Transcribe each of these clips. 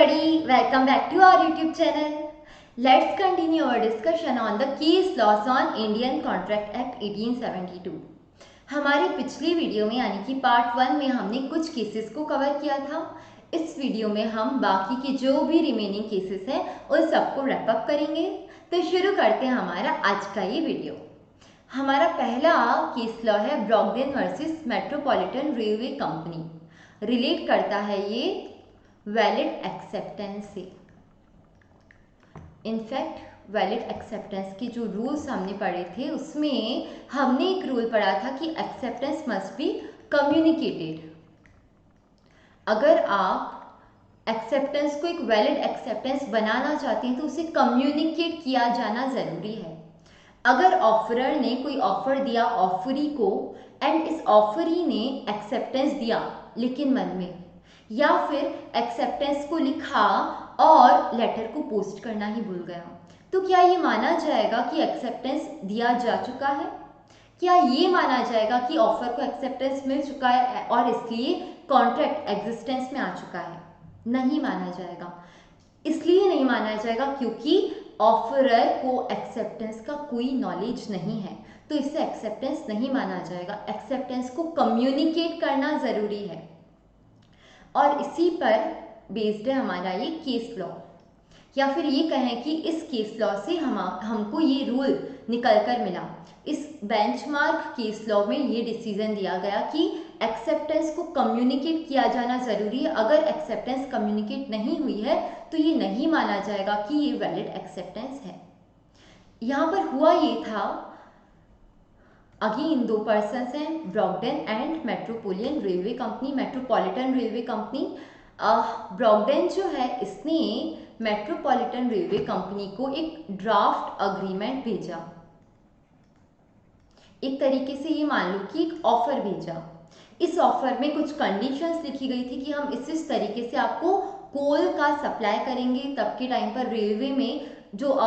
everybody, welcome back to our YouTube channel. Let's continue our discussion on the case laws on Indian Contract Act 1872. हमारे पिछली video में यानी कि part 1 में हमने कुछ केसेस को कवर किया था। इस वीडियो में हम बाकी के जो भी रिमेनिंग केसेस हैं उन सबको रैप अप करेंगे। तो शुरू करते हैं हमारा आज का ये वीडियो। हमारा पहला केस लॉ है Brogden versus Metropolitan Railway Company. Relate करता है ये वैलिड एक्सेप्टेंस से। इनफैक्ट वैलिड एक्सेप्टेंस के जो रूल्स हमने पढ़े थे उसमें हमने एक रूल पढ़ा था कि एक्सेप्टेंस मस्ट बी कम्युनिकेटेड। अगर आप एक्सेप्टेंस को एक वैलिड एक्सेप्टेंस बनाना चाहते हैं तो उसे कम्युनिकेट किया जाना ज़रूरी है। अगर ऑफरर ने कोई ऑफर दिया ऑफरी को एंड इस ऑफरी ने एक्सेप्टेंस दिया लेकिन मन में, या फिर एक्सेप्टेंस को लिखा और लेटर को पोस्ट करना ही भूल गया, तो क्या ये माना जाएगा कि एक्सेप्टेंस दिया जा चुका है? क्या ये माना जाएगा कि ऑफर को एक्सेप्टेंस मिल चुका है और इसलिए कॉन्ट्रैक्ट एग्जिस्टेंस में आ चुका है? नहीं माना जाएगा। इसलिए नहीं माना जाएगा क्योंकि ऑफरर को एक्सेप्टेंस का कोई नॉलेज नहीं है, तो इससे एक्सेप्टेंस नहीं माना जाएगा। एक्सेप्टेंस को कम्युनिकेट करना ज़रूरी है और इसी पर बेस्ड है हमारा ये केस लॉ। या फिर ये कहें कि इस केस लॉ से हमको ये रूल निकल कर मिला। इस बेंचमार्क केस लॉ में ये डिसीजन दिया गया कि एक्सेप्टेंस को कम्युनिकेट किया जाना ज़रूरी है। अगर एक्सेप्टेंस कम्युनिकेट नहीं हुई है तो ये नहीं माना जाएगा कि ये वैलिड एक्सेप्टेंस है। यहाँ पर हुआ ये था, अगेन दो पर्सन्स हैं, Brogden and Metropolitan Railway Company, Metropolitan Railway Company. Brogden जो है इसने मेट्रोपॉलिटन रेलवे कंपनी को एक ड्राफ्ट अग्रीमेंट भेजा। एक तरीके से ये मान लो कि एक ऑफर भेजा। इस ऑफर में कुछ कंडीशंस लिखी गई थी कि हम इस तरीके से आपको कोल का सप्लाई करेंगे। तब के टाइम पर रेलवे में जो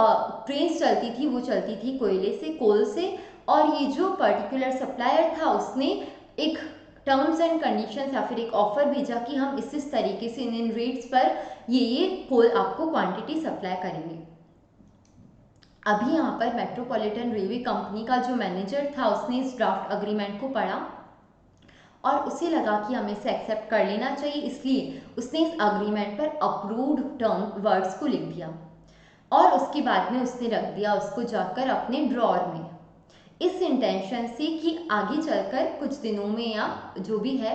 ट्रेन चलती थी वो चलती थी कोयले से, कोल से, और ये जो पर्टिकुलर सप्लायर था उसने एक टर्म्स एंड कंडीशंस या फिर एक ऑफर भेजा कि हम इस तरीके से इन रेट्स पर ये कोल आपको क्वांटिटी सप्लाई करेंगे। अभी यहाँ पर मेट्रोपॉलिटन रेलवे कंपनी का जो मैनेजर था उसने इस ड्राफ्ट अग्रीमेंट को पढ़ा और उसे लगा कि हमें इसे एक्सेप्ट कर लेना चाहिए, इसलिए उसने इस अग्रीमेंट पर अप्रूव्ड टर्म वर्ड्स को लिख दिया और उसके बाद में उसने रख दिया उसको जाकर अपने ड्रॉअर में, इस इंटेंशन से कि आगे चलकर कुछ दिनों में या जो भी है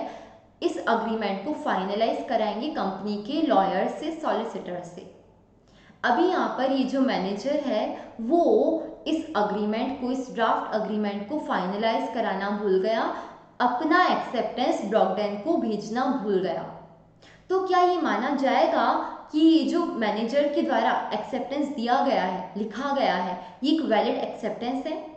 इस अग्रीमेंट को फाइनलाइज कराएंगे कंपनी के लॉयर से, सॉलिसिटर से। अभी यहाँ पर ये जो मैनेजर है वो इस अग्रीमेंट को, इस ड्राफ्ट अग्रीमेंट को फाइनलाइज कराना भूल गया, अपना एक्सेप्टेंस ब्रॉगडेन को भेजना भूल गया। तो क्या ये माना जाएगा कि ये जो मैनेजर के द्वारा एक्सेप्टेंस दिया गया है, लिखा गया है, ये एक वैलिड एक्सेप्टेंस है?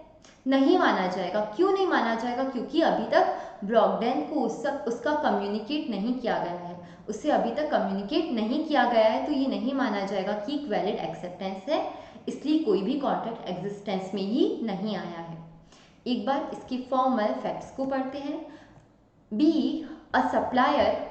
नहीं माना जाएगा। क्यों नहीं माना जाएगा? क्योंकि अभी तक ब्रॉगडेन को उसका कम्युनिकेट नहीं किया गया है, उससे अभी तक कम्युनिकेट नहीं किया गया है, तो ये नहीं माना जाएगा कि एक वैलिड एक्सेप्टेंस है, इसलिए कोई भी कॉन्ट्रैक्ट एग्जिस्टेंस में ही नहीं आया है। एक बार इसके फॉर्मल फैक्ट्स को पढ़ते हैं। B, a supplier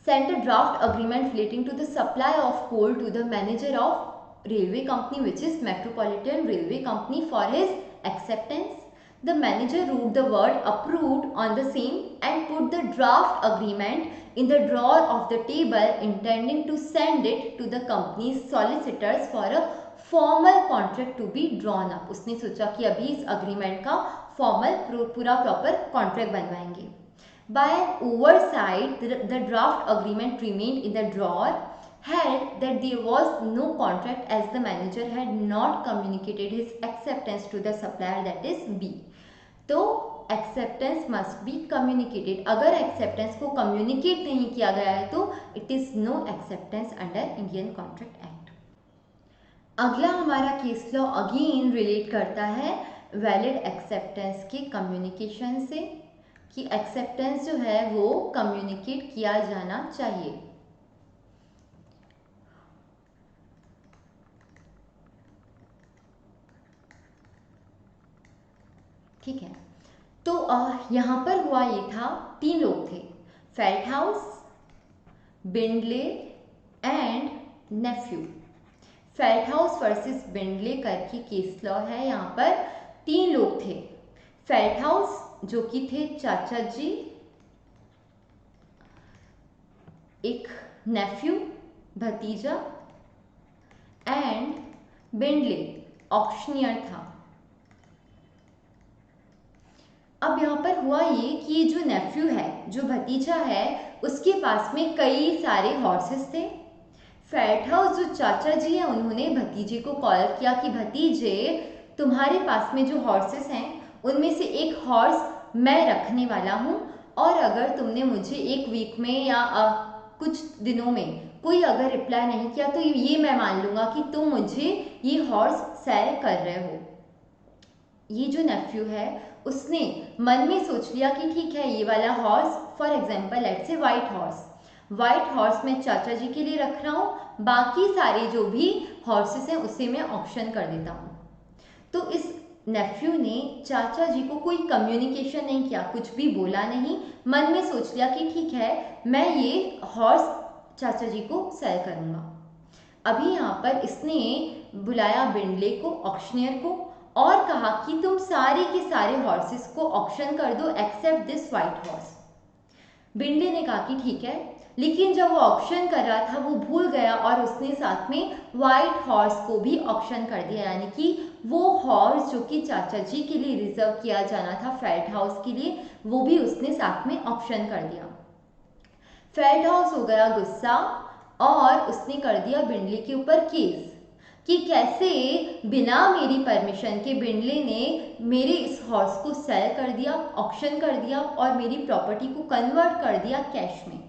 sent a draft agreement relating to the supply of coal to the manager of railway company, which is Metropolitan Railway Company, for his acceptance. The manager wrote the word approved on the same and put the draft agreement in the drawer of the table, intending to send it to the company's solicitors for a formal contract to be drawn up. उसने सोचा कि अभी इस agreement का formal पूरा proper contract बनवाएंगे। By an oversight, the draft agreement remained in the drawer, had that there was no contract as the manager had not communicated his acceptance to the supplier, that is B. तो acceptance must be communicated. अगर acceptance को communicate नहीं किया गया है तो it is no acceptance under Indian Contract Act. अगला हमारा केस लॉ अगेन रिलेट करता है वैलिड एक्सेप्टेंस के कम्युनिकेशन से, कि एक्सेप्टेंस जो है वो कम्युनिकेट किया जाना चाहिए। ठीक है, तो यहाँ पर हुआ ये था, तीन लोग थे, फेल्टहाउस, बिंडले एंड नेफ्यू। फेल्टहाउस वर्सेस बिंडले करके केस लॉ है। यहाँ पर 3 लोग थे। फेल्टहाउस जो कि थे चाचा जी, एक नेफ्यू भतीजा, एंड बिंडले ऑक्शनियर था। अब यहाँ पर हुआ ये कि ये जो नेफ्यू है, जो भतीजा है, उसके पास में कई सारे हॉर्सेस थे। फेल्टहाउस जो चाचा जी हैं, उन्होंने भतीजे को कॉल किया कि भतीजे, तुम्हारे पास में जो हॉर्सेस हैं उनमें से एक हॉर्स मैं रखने वाला हूँ, और अगर तुमने मुझे 1 वीक में या कुछ दिनों में कोई अगर रिप्लाई नहीं किया तो ये मैं मान लूँगा कि तुम मुझे ये हॉर्स सेल कर रहे हो। ये जो नेफ्यू है उसने मन में सोच लिया कि ठीक है, ये वाला horse, for example let's say white horse मैं चाचा जी के लिए रख रहा हूँ, बाकी सारे जो भी हॉर्सेस हैं उसे मैं ऑक्शन कर देता हूँ। तो इस नेफ्यू ने चाचा जी को कोई कम्युनिकेशन नहीं किया, कुछ भी बोला नहीं, मन में सोच लिया कि ठीक है, मैं ये हॉर्स चाचा जी को सेल करूँगा। अभी यहाँ पर इसने बुलाया बिंडले को, ऑक्शनियर को, और कहा कि तुम सारे के सारे हॉर्सेस को ऑक्शन कर दो एक्सेप्ट दिस वाइट हॉर्स। बिंडले ने कहा कि ठीक है, लेकिन जब वो ऑक्शन कर रहा था वो भूल गया और उसने साथ में वाइट हॉर्स को भी ऑक्शन कर दिया, यानी कि वो हॉर्स जो कि चाचा जी के लिए रिजर्व किया जाना था फेल्टहाउस के लिए, वो भी उसने साथ में ऑक्शन कर दिया। फेल्टहाउस हो गया गुस्सा और उसने कर दिया बिंडले के ऊपर केस कि कैसे बिना मेरी परमिशन के बिंडले ने मेरे इस हॉर्स को सेल कर दिया, ऑक्शन कर दिया और मेरी प्रॉपर्टी को कन्वर्ट कर दिया कैश में।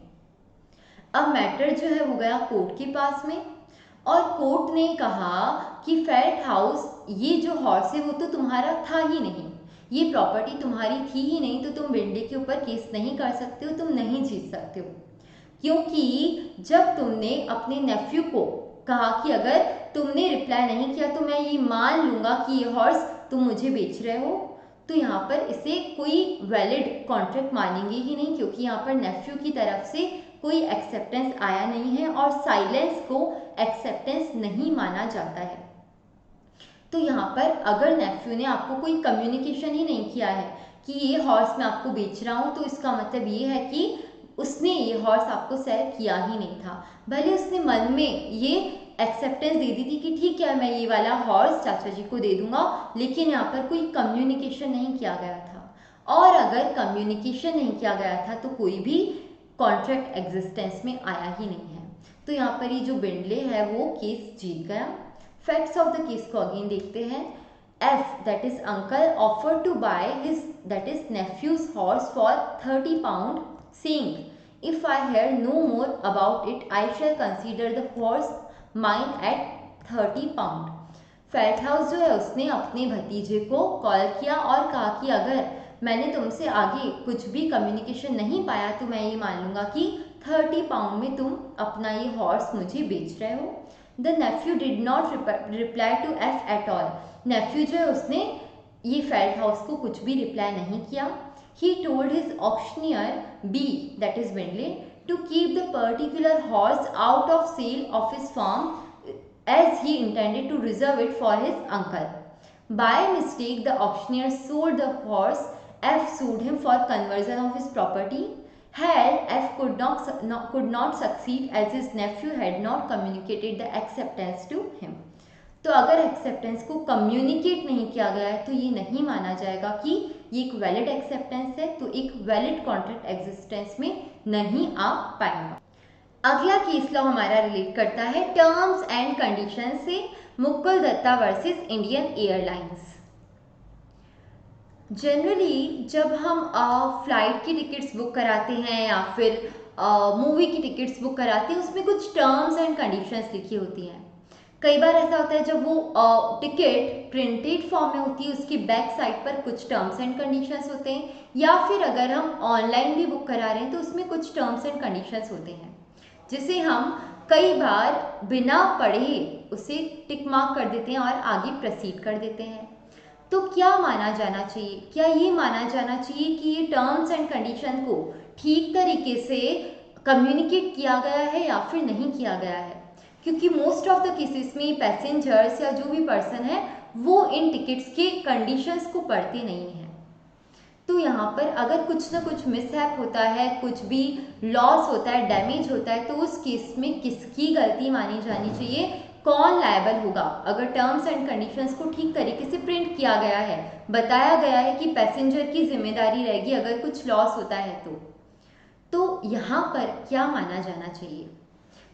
अब मैटर जो है वो गया कोर्ट के पास में, और कोर्ट ने कहा कि फेल्टहाउस, ये जो हॉर्स है वो तो तुम्हारा था ही नहीं, ये प्रॉपर्टी तुम्हारी थी ही नहीं, तो तुम बिंडले के ऊपर केस नहीं कर सकते हो, तुम नहीं जीत सकते हो, क्योंकि जब तुमने अपने नेफ्यू को कहा कि अगर तुमने रिप्लाई नहीं किया तो मैं ये मान लूँगा कि ये हॉर्स तुम मुझे बेच रहे हो, तो यहाँ पर इसे कोई वैलिड कॉन्ट्रैक्ट मानेंगे ही नहीं, क्योंकि यहाँ पर नेफ्यू की तरफ से कोई एक्सेप्टेंस आया नहीं है और साइलेंस को एक्सेप्टेंस नहीं माना जाता है। तो यहाँ पर अगर नेफ्यू ने आपको कोई कम्युनिकेशन ही नहीं किया है कि ये हॉर्स मैं आपको बेच रहा हूँ, तो इसका मतलब ये है कि उसने ये हॉर्स आपको सेल किया ही नहीं था। भले उसने मन में ये एक्सेप्टेंस दे दी थी कि ठीक है, मैं ये वाला हॉर्स चाचा जी को दे दूंगा, लेकिन यहाँ पर कोई कम्युनिकेशन नहीं किया गया था, और अगर कम्युनिकेशन नहीं किया गया था तो कोई भी कॉन्ट्रैक्ट एग्जिस्टेंस में आया ही नहीं है। तो यहाँ पर ये जो बिंडले है वो केस जीत गया। फैक्ट्स ऑफ द केस को अगेन देखते हैं। F, that is uncle, offered to buy his, that is nephew's horse for 30 pound, saying, if I hear no more about it, I shall consider the horse mine at 30 pound. फेल्टहाउस जो है उसने अपने भतीजे को call किया और कहा कि अगर मैंने तुमसे आगे कुछ भी कम्युनिकेशन नहीं पाया तो मैं ये मान लूँगा कि 30 पाउंड में तुम अपना ये हॉर्स मुझे बेच रहे हो। The nephew did not reply to F at all. Nephew जो है उसने ये फेल्टहाउस को कुछ भी रिप्लाई नहीं किया। He told his auctioneer B, that is Bindley, to keep the particular horse out of sale of his farm as he intended to reserve it for his uncle. By mistake, the auctioneer sold the horse. F sued him for conversion of his property. Had F could not succeed as his nephew had not communicated the acceptance to him. तो अगर acceptance को communicate नहीं किया गया है तो ये नहीं माना जाएगा कि ये एक वैलिड एक्सेप्टेंस है, तो एक वैलिड कॉन्ट्रैक्ट एग्जिस्टेंस में नहीं आ पाएगा। अगला केस लॉ हमारा रिलेट करता है टर्म्स एंड कंडीशन से, Mukul Datta versus Indian Airlines. Generally जब हम फ्लाइट की टिकट्स बुक कराते हैं या फिर मूवी की टिकट्स बुक कराते हैं, उसमें कुछ टर्म्स एंड कंडीशंस लिखी होती हैं। कई बार ऐसा होता है जब वो टिकट प्रिंटेड फॉर्म में होती है, उसकी बैक साइड पर कुछ टर्म्स एंड कंडीशंस होते हैं, या फिर अगर हम ऑनलाइन भी बुक करा रहे हैं तो उसमें कुछ टर्म्स एंड कंडीशंस होते हैं, जिसे हम कई बार बिना पढ़े उसे टिक मार्क कर देते हैं और आगे प्रोसीड कर देते हैं। तो क्या माना जाना चाहिए? क्या ये माना जाना चाहिए कि ये टर्म्स एंड कंडीशन को ठीक तरीके से कम्युनिकेट किया गया है या फिर नहीं किया गया है, क्योंकि मोस्ट ऑफ द केसेस में पैसेंजर्स या जो भी पर्सन है वो इन टिकट्स के कंडीशंस को पढ़ते नहीं है। तो यहाँ पर अगर कुछ ना कुछ मिसहैप होता है, कुछ भी लॉस होता है, डैमेज होता है, तो उस केस में किसकी गलती मानी जानी चाहिए, कौन लायबल होगा। अगर टर्म्स एंड कंडीशंस को ठीक तरीके से प्रिंट किया गया है, बताया गया है कि पैसेंजर की जिम्मेदारी रहेगी अगर कुछ लॉस होता है तो यहाँ पर क्या माना जाना चाहिए,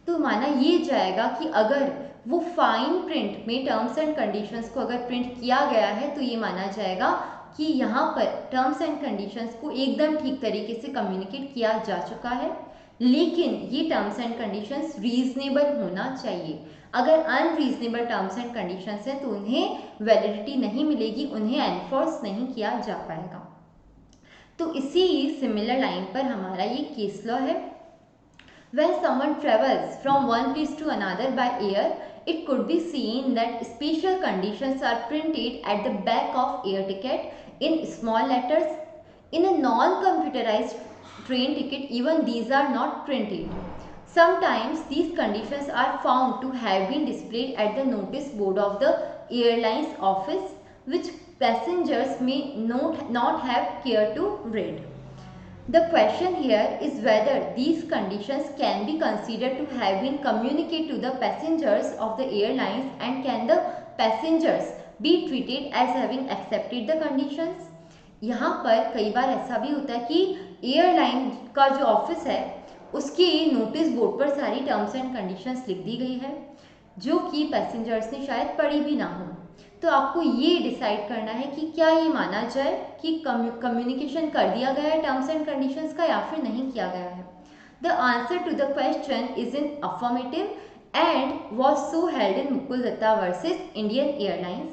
तो माना ये जाएगा कि अगर वो फाइन प्रिंट में टर्म्स एंड कंडीशंस को अगर प्रिंट किया गया है तो ये माना जाएगा कि यहाँ पर टर्म्स एंड कंडीशंस को एकदम ठीक तरीके से कम्युनिकेट किया जा चुका है, लेकिन ये टर्म्स एंड कंडीशंस रीजनेबल होना चाहिए। अगर अनरीजनेबल टर्म्स एंड कंडीशंस हैं तो उन्हें वैलिडिटी नहीं मिलेगी, उन्हें एनफोर्स नहीं किया जा पाएगा। तो इसी सिमिलर लाइन पर हमारा ये केस लॉ है। When someone travels from one place to another by air, it could be seen that special conditions are printed at the back of air ticket in small letters. In a non-computerized train ticket, even these are not printed. Sometimes these conditions are found to have been displayed at the notice board of the airline's office, which passengers may not have cared to read. The question here is whether these conditions can be considered to have been communicated to the passengers of the airlines, and can the passengers be treated as having accepted the conditions. यहाँ पर कई बार ऐसा भी होता है कि airline का जो ऑफिस है उसके नोटिस बोर्ड पर सारी टर्म्स एंड कंडीशंस लिख दी गई है जो कि पैसेंजर्स ने शायद पढ़ी भी ना हो। तो आपको ये डिसाइड करना है कि क्या ये माना जाए कि कम्युनिकेशन कर दिया गया है टर्म्स एंड कंडीशंस का या फिर नहीं किया गया है। The answer to the question is in affirmative and was so held in Mukul Datta versus Indian Airlines,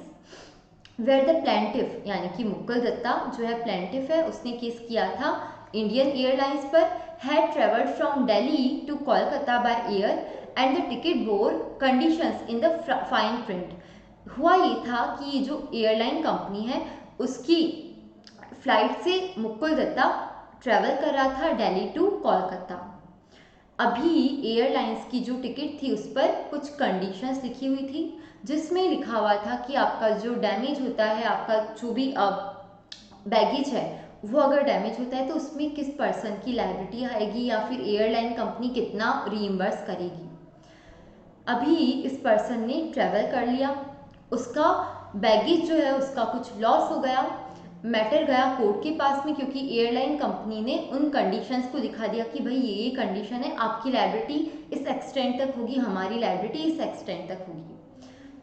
where the plaintiff यानी कि मुकुल दत्ता जो है प्लेंटिफ है, उसने केस किया था इंडियन एयरलाइंस पर, had travelled from Delhi to Kolkata by air and the ticket bore conditions in the fine print. हुआ ये था कि जो एयरलाइन कंपनी है उसकी फ्लाइट से मुकुल दत्ता ट्रैवल कर रहा था दिल्ली टू कोलकाता। अभी एयरलाइंस की जो टिकट थी उस पर कुछ कंडीशंस लिखी हुई थी जिसमें लिखा हुआ था कि आपका जो डैमेज होता है, आपका जो भी बैगेज है वो अगर डैमेज होता है तो उसमें किस पर्सन की लायबिलिटी आएगी या फिर एयरलाइन कंपनी कितना रीइंबर्स करेगी। अभी इस पर्सन ने ट्रैवल कर लिया, उसका बैगेज जो है उसका कुछ लॉस हो गया, मैटर गया कोर्ट के पास में क्योंकि एयरलाइन कंपनी ने उन कंडीशंस को दिखा दिया कि भाई ये कंडीशन है, आपकी लायबिलिटी इस एक्सटेंट तक होगी, हमारी लायबिलिटी इस एक्सटेंट तक होगी।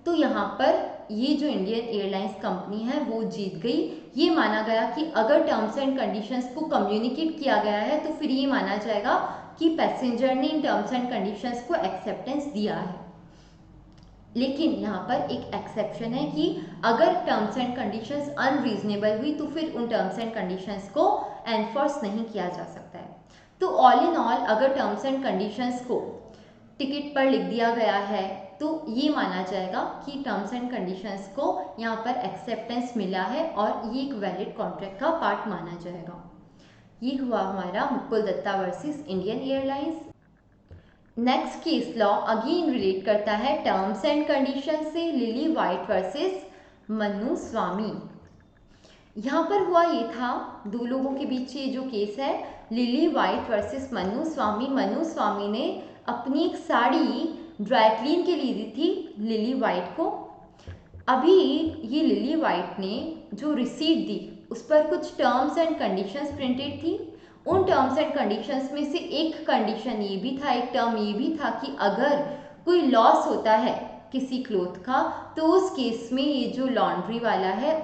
तो यहाँ पर ये जो इंडियन एयरलाइंस कंपनी है वो जीत गई। ये माना गया कि अगर टर्म्स एंड कंडीशंस को कम्युनिकेट किया गया है तो फिर ये माना जाएगा कि पैसेंजर ने इन टर्म्स एंड कंडीशंस को एक्सेप्टेंस दिया है। लेकिन यहाँ पर एक एक्सेप्शन है कि अगर टर्म्स एंड कंडीशंस अनरीजनेबल हुई तो फिर उन टर्म्स एंड कंडीशंस को एनफोर्स नहीं किया जा सकता है। तो ऑल इन ऑल अगर टर्म्स एंड कंडीशंस को टिकट पर लिख दिया गया है तो ये माना जाएगा कि टर्म्स एंड कंडीशंस को यहाँ पर एक्सेप्टेंस मिला है और ये एक वैलिड कॉन्ट्रैक्ट का पार्ट माना जाएगा। ये हुआ हमारा Mukul Datta versus Indian Airlines. Next case law again relate करता है टर्म्स एंड कंडीशन से, Lily White versus Mannu Swami. यहाँ पर हुआ ये था, दो लोगों के बीच ये जो केस है लिली वाइट वर्सेस मन्नू स्वामी। मन्नू स्वामी ने अपनी एक साड़ी ड्राई क्लीन के लिए दी थी लिली वाइट को। अभी ये लिली वाइट ने जो रिसीट दी उस पर कुछ टर्म्स एंड कंडीशंस प्रिंटेड थी। उन टर्म्स एंड कंडीशंस में से एक कंडीशन ये भी था, एक टर्म ये भी था कि अगर कोई लॉस होता है किसी क्लोथ का तो उस केस में ये जो लॉन्ड्री वाला है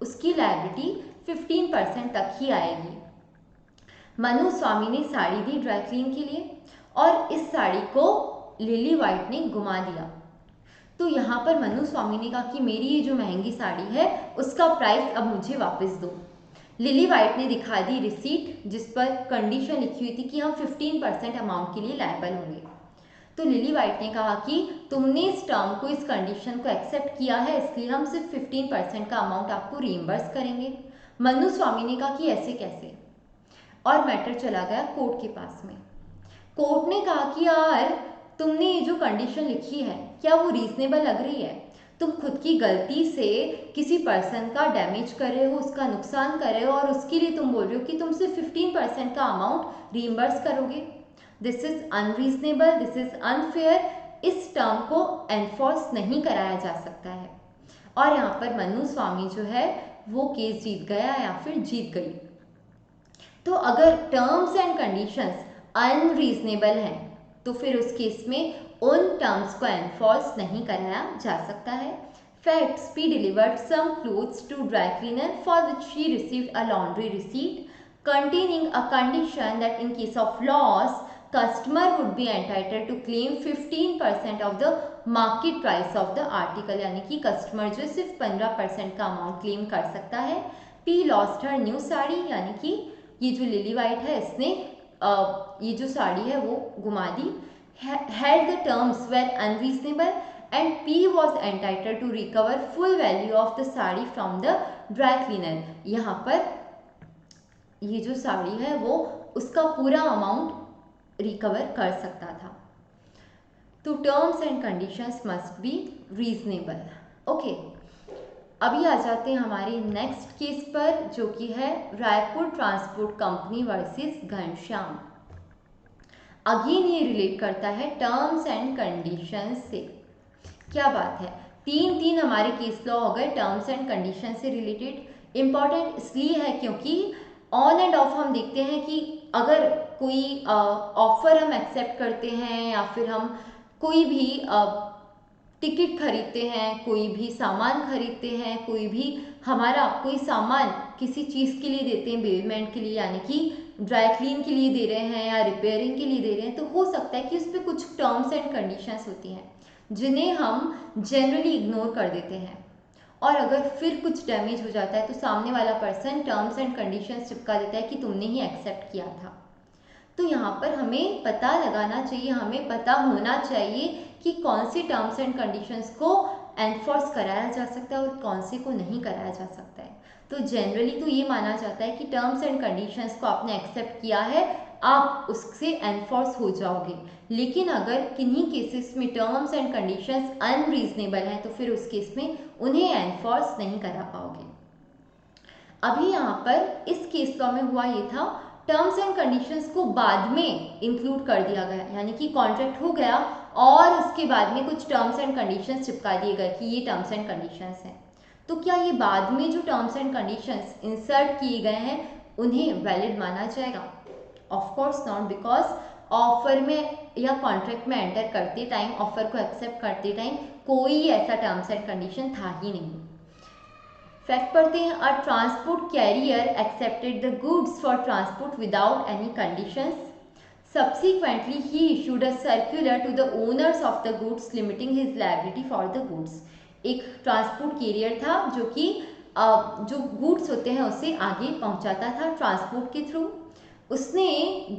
उसकी लायबिलिटी 15% तक ही आएगी। मनु स्वामी ने साड़ी दी ड्राई क्लीन के लिए और इस साड़ी को लिली वाइट ने घुमा दिया। तो यहाँ पर मनु स्वामी ने कहा कि मेरी ये जो महंगी साड़ी है उसका प्राइस अब मुझे वापस दो। लिली वाइट ने दिखा दी रिसीट जिस पर कंडीशन लिखी हुई थी कि हम 15% अमाउंट के लिए लायबल होंगे। तो लिली वाइट ने कहा कि तुमने इस टर्म को, इस कंडीशन को एक्सेप्ट किया है इसलिए हम सिर्फ 15% का अमाउंट आपको रीइंबर्स करेंगे। मन्नू स्वामी ने कहा कि ऐसे कैसे, और मैटर चला गया कोर्ट के पास में। कोर्ट ने कहा कि यार तुमने ये जो कंडीशन लिखी है क्या वो रीजनेबल लग रही है? तुम खुद की गलती से किसी पर्सन का डैमेज कर रहे हो, उसका नुकसान कर रहे हो, और उसके लिए तुम बोल रहे हो कि तुम सिर्फ 15% का अमाउंट रीइंबर्स करोगे। This is unreasonable, this is unfair. इस टर्म को एनफोर्स नहीं कराया जा सकता है। और यहाँ पर मन्नू स्वामी जो है वो केस जीत गया या फिर जीत गई। तो अगर टर्म्स एंड कंडीशंस अनरीजनेबल हैं तो फिर उस केस में उन टर्म्स को एनफोर्स नहीं कराया जा सकता है। Facts, P delivered some clothes to dry cleaner for which she received a laundry receipt containing a condition that in case of loss customer would be entitled to claim 15% of the market price of the article, यानी कि customer जो सिर्फ 15% का amount claim कर सकता है। P lost her new sari, यानी कि ये जो लिली वाइट है इसने ये जो साड़ी है वो गुमा दी। Had the terms were unreasonable and P was entitled to recover full value of the sari from the dry cleaner। यहाँ पर ये जो साड़ी है वो उसका पूरा अमाउंट रिकवर कर सकता था। तो terms and conditions must be reasonable. Okay, अभी आ जाते हैं हमारे नेक्स्ट केस पर जो कि है Raipur transport company versus Ghanshyam. Again ये रिलेट करता है टर्म्स एंड कंडीशंस से। क्या बात है, तीन हमारे केस लॉ हो गए टर्म्स एंड कंडीशन से रिलेटेड। इंपॉर्टेंट इसलिए है क्योंकि ऑन एंड ऑफ हम देखते हैं कि अगर कोई ऑफर हम एक्सेप्ट करते हैं या फिर हम कोई भी टिकट खरीदते हैं, कोई भी सामान खरीदते हैं, कोई भी हमारा कोई सामान किसी चीज़ के लिए देते हैं बेलमेंट के लिए, यानी कि ड्राई क्लीन के लिए दे रहे हैं या रिपेयरिंग के लिए दे रहे हैं, तो हो सकता है कि उस पर कुछ टर्म्स एंड कंडीशंस होती हैं जिन्हें हम जनरली इग्नोर कर देते हैं। और अगर फिर कुछ डैमेज हो जाता है तो सामने वाला पर्सन टर्म्स एंड कंडीशंस चिपका देता है कि तुमने ही एक्सेप्ट किया था। तो यहाँ पर हमें पता लगाना चाहिए, हमें पता होना चाहिए कि कौन सी टर्म्स एंड कंडीशंस को एनफोर्स कराया जा सकता है और कौन से को नहीं कराया जा सकता है। तो जनरली तो ये माना जाता है कि टर्म्स एंड कंडीशंस को आपने एक्सेप्ट किया है, आप उससे एनफोर्स हो जाओगे। लेकिन अगर किन्हीं केसेस में टर्म्स एंड कंडीशंस अनरीजनेबल हैं तो फिर उस केस में उन्हें एनफोर्स नहीं करा पाओगे। अभी यहाँ पर इस केस लॉ में हुआ ये था, टर्म्स एंड कंडीशंस को बाद में इंक्लूड कर दिया गया, यानी कि कॉन्ट्रैक्ट हो गया और उसके बाद में कुछ टर्म्स एंड कंडीशंस चिपका दिए गए कि ये टर्म्स एंड कंडीशंस हैं। तो क्या ये बाद में जो टर्म्स एंड कंडीशंस इंसर्ट किए गए हैं उन्हें वैलिड माना जाएगा? Of course not, because offer में या कॉन्ट्रैक्ट में एंटर करते टाइम, ऑफर को एक्सेप्ट करते टाइम कोई ऐसा टर्म्स एंड कंडीशन था ही नहीं। फैक्ट पढ़ते हैं, a transport carrier accepted the goods for transport without any conditions. Subsequently, he issued a circular to the owners of the goods limiting his liability for the goods। एक transport career था जो कि जो goods होते हैं उसे आगे पहुंचाता था ट्रांसपोर्ट के थ्रू। उसने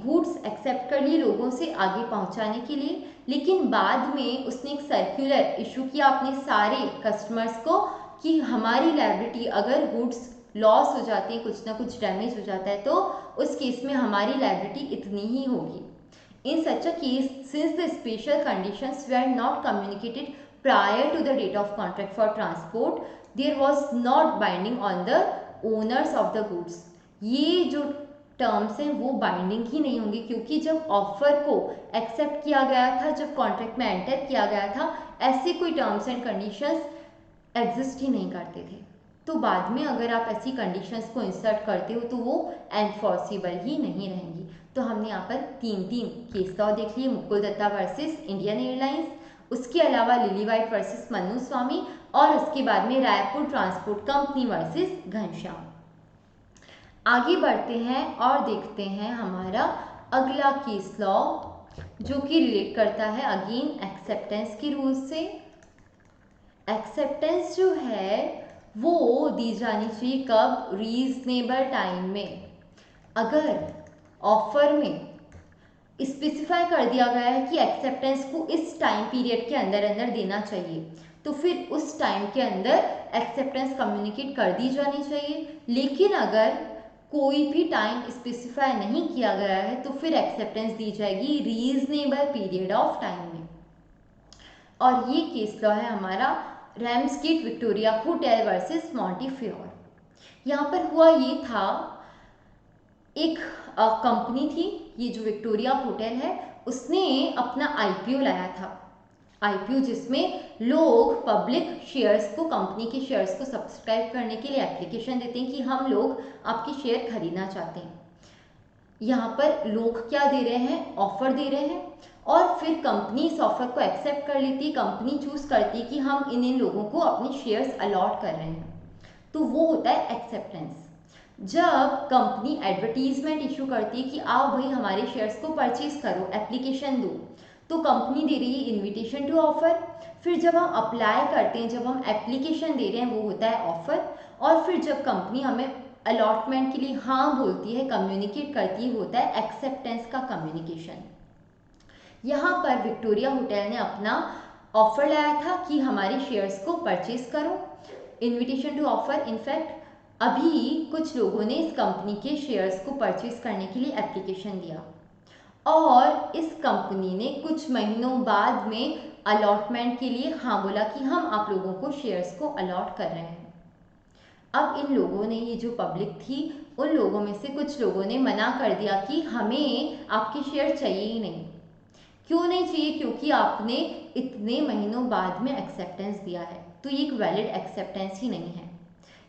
गुड्स एक्सेप्ट कर लिए लोगों से आगे पहुंचाने के लिए, लेकिन बाद में उसने एक सर्कुलर इशू किया अपने सारे कस्टमर्स को कि हमारी लायबिलिटी, अगर गुड्स लॉस हो जाते हैं, कुछ ना कुछ डैमेज हो जाता है, तो उस केस में हमारी लायबिलिटी इतनी ही होगी। In such a case, since the special conditions were not communicated prior to the date of contract for transport, there was not binding on the owners of the goods. ये जो terms हैं वो binding ही नहीं होंगे क्योंकि जब offer को accept किया गया था, जब कॉन्ट्रैक्ट में एंटर किया गया था, ऐसे कोई टर्म्स एंड कंडीशंस एग्जिस्ट ही नहीं करते थे। तो बाद में अगर आप ऐसी कंडीशंस को इंसर्ट करते हो तो वो एनफोर्सिबल ही नहीं रहेंगी। तो हमने यहाँ पर तीन केस लॉ देख लिए, Mukul Datta versus Indian Airlines, उसके अलावा Lily White versus Mannu Swami, और उसके बाद में Raipur transport company versus Ghanshyam. आगे बढ़ते हैं और देखते हैं हमारा अगला केस लॉ जो कि रिलेट करता है अगेन एक्सेप्टेंस के रूल से। एक्सेप्टेंस जो है वो दी जानी चाहिए कब? रीजनेबल टाइम में। अगर ऑफर में स्पेसिफाई कर दिया गया है कि एक्सेप्टेंस को इस टाइम पीरियड के अंदर अंदर देना चाहिए तो फिर उस टाइम के अंदर एक्सेप्टेंस कम्युनिकेट कर दी जानी चाहिए। लेकिन अगर कोई भी टाइम स्पेसिफाई नहीं किया गया है तो फिर एक्सेप्टेंस दी जाएगी रीजनेबल पीरियड ऑफ टाइम में। और ये केस लॉ है हमारा रैमस्किट विक्टोरिया होटल वर्सेस मॉन्टीफियोर। यहाँ पर हुआ ये था, एक कंपनी थी, ये जो विक्टोरिया होटल है, उसने अपना आईपीओ लाया था। आईपीओ जिसमें लोग पब्लिक शेयर्स को, कंपनी के शेयर्स को सब्सक्राइब करने के लिए एप्लीकेशन देते हैं कि हम लोग आपके शेयर खरीदना चाहते हैं। यहाँ पर लोग क्या दे रहे हैं, ऑफर दे रहे हैं, और फिर कंपनी इस ऑफर को एक्सेप्ट कर लेती है। कंपनी चूज करती है कि हम इन लोगों को अपने शेयर्स अलॉट कर रहे हैं, तो वो होता है एक्सेप्टेंस। जब कंपनी एडवर्टीजमेंट इशू करती है कि आओ भाई हमारे शेयर्स को परचेज करो, एप्लीकेशन दो, तो कंपनी दे रही है इनविटेशन टू ऑफर। फिर जब हम अप्लाई करते हैं, जब हम एप्लीकेशन दे रहे हैं, वो होता है ऑफर। और फिर जब कंपनी हमें अलॉटमेंट के लिए हाँ बोलती है, कम्युनिकेट करती है, होता है एक्सेप्टेंस का कम्युनिकेशन। यहाँ पर विक्टोरिया होटल ने अपना ऑफर लाया था कि हमारे शेयर्स को परचेज करो, इनविटेशन टू ऑफर। इनफैक्ट अभी कुछ लोगों ने इस कंपनी के शेयर्स को परचेज करने के लिए एप्लीकेशन दिया, और इस कंपनी ने कुछ महीनों बाद में अलॉटमेंट के लिए हाँ बोला कि हम आप लोगों को शेयर्स को अलॉट कर रहे हैं। अब इन लोगों ने, ये जो पब्लिक थी, उन लोगों में से कुछ लोगों ने मना कर दिया कि हमें आपके शेयर चाहिए ही नहीं। क्यों नहीं चाहिए? क्योंकि आपने इतने महीनों बाद में एक्सेप्टेंस दिया है, तो ये एक वैलिड एक्सेप्टेंस ही नहीं है।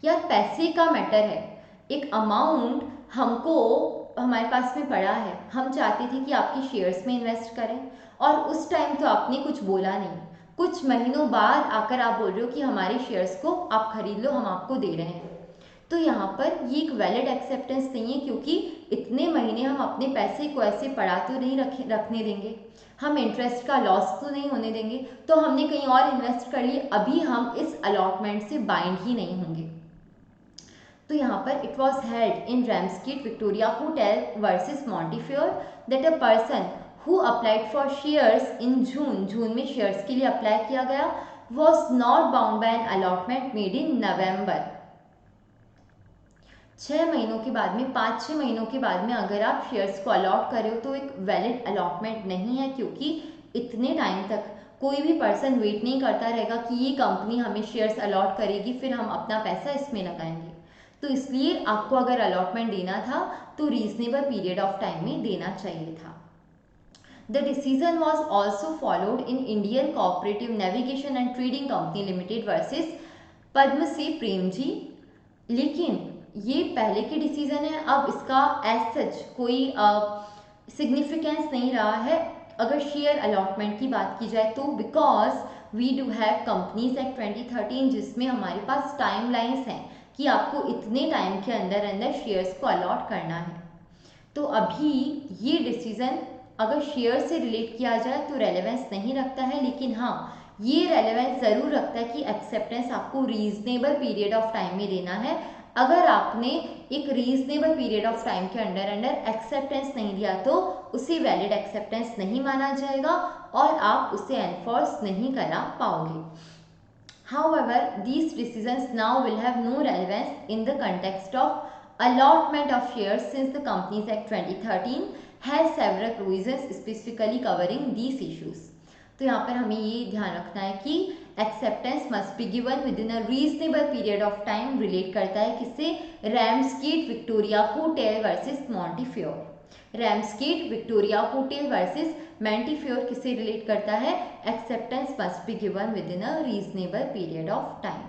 यार पैसे का मैटर है, एक अमाउंट हमको हमारे पास में पड़ा है, हम चाहते थे कि आपके शेयर्स में इन्वेस्ट करें, और उस टाइम तो आपने कुछ बोला नहीं। कुछ महीनों बाद आकर आप बोल रहे हो कि हमारे शेयर्स को आप खरीद लो, हम आपको दे रहे हैं। तो यहाँ पर ये एक वैलिड एक्सेप्टेंस नहीं है, क्योंकि इतने महीने हम अपने पैसे को ऐसे पड़ा तो नहीं रखने देंगे, हम इंटरेस्ट का लॉस तो नहीं होने देंगे, तो हमने कहीं और इन्वेस्ट कर लिए, अभी हम इस अलॉटमेंट से बाइंड ही नहीं होंगे। तो यहाँ पर it was held in Ramsgate Victoria Hotel versus Montefiore that a person who applied for shares in June में शेयर्स के लिए अप्लाई किया गया, was not bound by an allotment made in November. 6 महीनों के बाद में, 5-6 महीनों के बाद में अगर आप शेयर्स को अलॉट कर रहे हो तो एक वैलिड अलॉटमेंट नहीं है, क्योंकि इतने टाइम तक कोई भी पर्सन वेट नहीं करता रहेगा कि ये कंपनी हमें शेयर्स अलॉट करेगी, फिर हम अपना पैसा इसमें लगाएंगे। तो इसलिए आपको अगर अलॉटमेंट देना था तो रीजनेबल पीरियड ऑफ टाइम में देना चाहिए था। The decision was also followed in Indian Cooperative Navigation and Trading Company Limited versus Padmashri Premji. लेकिन ये पहले की डिसीजन है, अब इसका एज सच कोई सिग्निफिकेंस नहीं रहा है अगर शेयर अलॉटमेंट की बात की जाए तो, because we do have companies act 2013 जिसमें हमारे पास टाइम लाइन्स हैं कि आपको इतने टाइम के अंदर अंदर शेयर्स को अलॉट करना है। तो अभी ये डिसीजन अगर शेयर से रिलेट किया जाए तो रेलेवेंस नहीं रखता है, लेकिन हाँ ये रेलेवेंस ज़रूर रखता है कि एक्सेप्टेंस आपको रीजनेबल पीरियड ऑफ टाइम में देना है। अगर आपने एक रीजनेबल पीरियड ऑफ टाइम के अंडर एक्सेप्टेंस नहीं दिया तो उसे वैलिड एक्सेप्टेंस नहीं माना जाएगा और आप उसे एनफोर्स नहीं करा पाओगे। However, these decisions now will have no relevance in the context of allotment of shares since the Companies Act 2013 has several provisions specifically covering these issues. तो यहाँ पर हमें ये ध्यान रखना है कि acceptance must be given within a reasonable period of time. Relate करता है किससे? Ramsgate Victoria Hotel versus Montefiore. Ramsgate Victoria Hotel versus Montefiore किससे रिलेट करता है? Acceptance must be given within a reasonable period of time.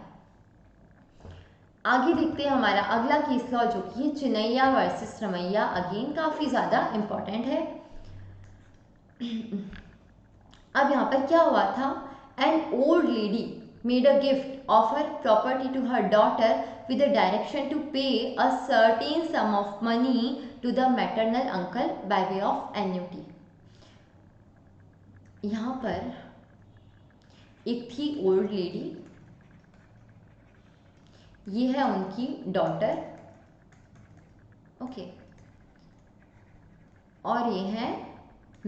आगे देखते हैं हमारा अगला केस लॉ जो कि चिनैया वर्सेस रमैया। अगेन काफी ज्यादा इंपॉर्टेंट है। अब यहाँ पर क्या हुआ था? An old lady made a gift of her property to her daughter with a direction to pay a certain sum of money to the maternal uncle by way of annuity. यहाँ पर एक थी ओल्ड लेडी, ये है उनकी daughter, okay, और ये है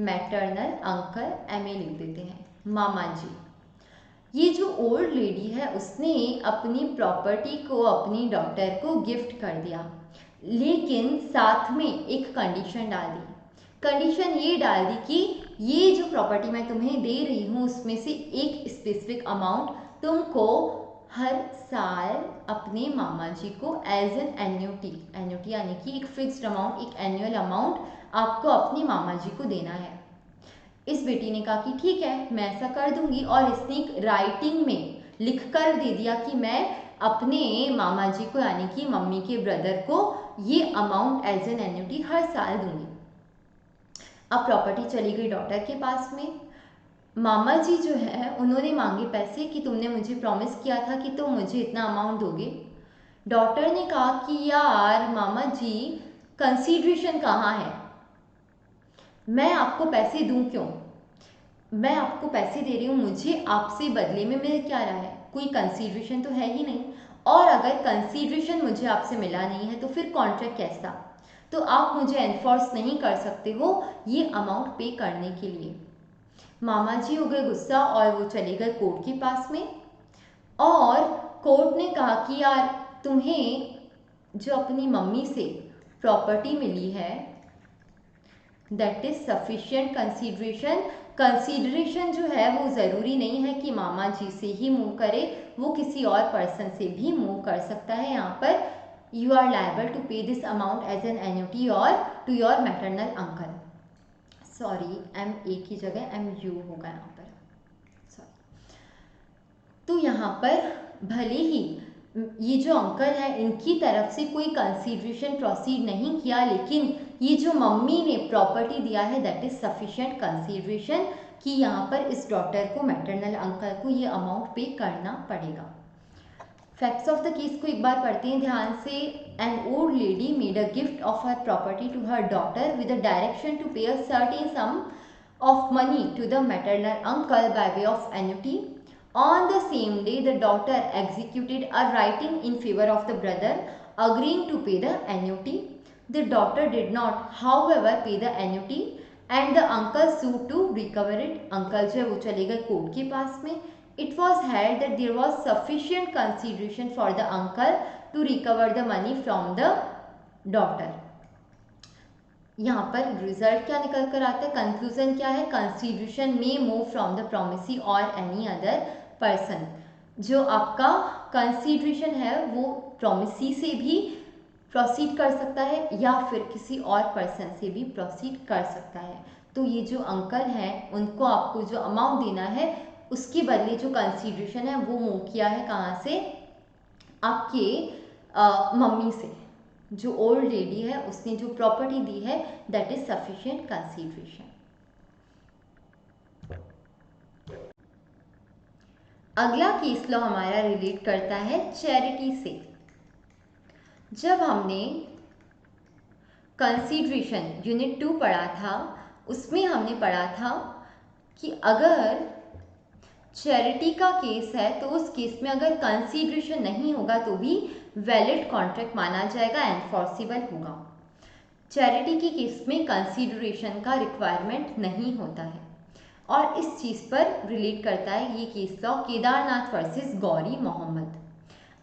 मैटरनल अंकल, एमए लिख देते हैं, मामा जी। ये जो ओल्ड लेडी है उसने अपनी प्रॉपर्टी को अपनी डॉटर को गिफ्ट कर दिया। लेकिन साथ में एक कंडीशन डाल दी। कंडीशन ये डाल दी कि ये जो प्रॉपर्टी मैं तुम्हें दे रही हूँ उसमें से एक स्पेसिफिक अमाउंट तुमको हर साल अपने मामा जी को एज एन एन्युटी यानी कि एक फिक्स्ड अमाउंट, एक एनुअल अमाउंट आपको अपने मामा जी को देना है। इस बेटी ने कहा कि ठीक है मैं ऐसा कर दूंगी, और इसने एक राइटिंग में लिख कर दे दिया कि मैं अपने मामा जी को यानी कि मम्मी के ब्रदर को ये अमाउंट एज एन एन्युटी हर साल दूंगी। अब प्रॉपर्टी चली गई डॉटर के पास में। मामा जी जो है उन्होंने मांगे पैसे कि तुमने मुझे प्रॉमिस किया था कि तुम मुझे इतना अमाउंट दोगे। डॉटर ने कहा कि यार मामा जी कंसीडरेशन कहाँ है, मैं आपको पैसे दूं क्यों, मैं आपको पैसे दे रही हूँ, मुझे आपसे बदले में मिल क्या रहा है, कोई कंसीडरेशन तो है ही नहीं। और अगर कंसीडरेशन मुझे आपसे मिला नहीं है तो फिर कॉन्ट्रैक्ट कैसा, तो आप मुझे एनफोर्स नहीं कर सकते हो ये अमाउंट पे करने के लिए। मामा जी हो गए गुस्सा और वो चले गए कोर्ट के पास में, और कोर्ट ने कहा कि यार तुम्हें जो अपनी मम्मी से प्रॉपर्टी मिली है that is sufficient consideration. Consideration जो है वो ज़रूरी नहीं है कि मामा जी से ही मूव करे, वो किसी और पर्सन से भी मूव कर सकता है। यहाँ पर you are liable to pay this amount as an annuity और to your maternal uncle. Sorry M A की जगह एम यू होगा यहाँ पर, सॉरी। तो यहाँ पर भले ही ये जो अंकल है इनकी तरफ से कोई कंसीडरेशन प्रोसीड नहीं किया, लेकिन ये जो मम्मी ने प्रॉपर्टी दिया है दैट इज सफिशिएंट कंसीडरेशन कि यहाँ पर इस डॉटर को मैटरनल अंकल को ये अमाउंट पे करना पड़ेगा। फैक्ट्स ऑफ द केस को एक बार पढ़ते हैं ध्यान से। An old lady made a gift of her property to her daughter with a direction to pay a certain sum of money to the maternal uncle by way of annuity. On the same day, the daughter executed a writing in favor of the brother, agreeing to pay the annuity. The daughter did not, however, pay the annuity, and the uncle sued to recover it. Uncle जो वो चले गए court के पास में. It was held that there was sufficient consideration for the uncle to recover the money from the daughter. यहाँ पर result क्या निकल कर आता है, कंक्लूजन क्या है, consideration may move from the promisee और एनी अदर पर्सन। जो आपका कंसीडरेशन है वो प्रोमिसी से भी प्रोसीड कर सकता है या फिर किसी और पर्सन से भी प्रोसीड कर सकता है। तो ये जो अंकल हैं उनको आपको जो अमाउंट देना है उसके बदले जो कंसीडरेशन है वो मूव किया है कहाँ से, आपके मम्मी से। जो ओल्ड लेडी है उसने जो प्रॉपर्टी दी है दैट इज सफिशिएंट कंसीडरेशन। अगला केस लॉ हमारा रिलेट करता है चैरिटी से। जब हमने कंसीडरेशन यूनिट 2 पढ़ा था उसमें हमने पढ़ा था कि अगर चैरिटी का केस है तो उस केस में अगर कंसीडरेशन नहीं होगा तो भी वैलिड कॉन्ट्रैक्ट माना जाएगा, एनफोर्सिबल होगा। चैरिटी के केस में कंसीडरेशन का रिक्वायरमेंट नहीं होता है, और इस चीज़ पर रिलेट करता है ये case law Kedarnath versus Gauri Mohammad.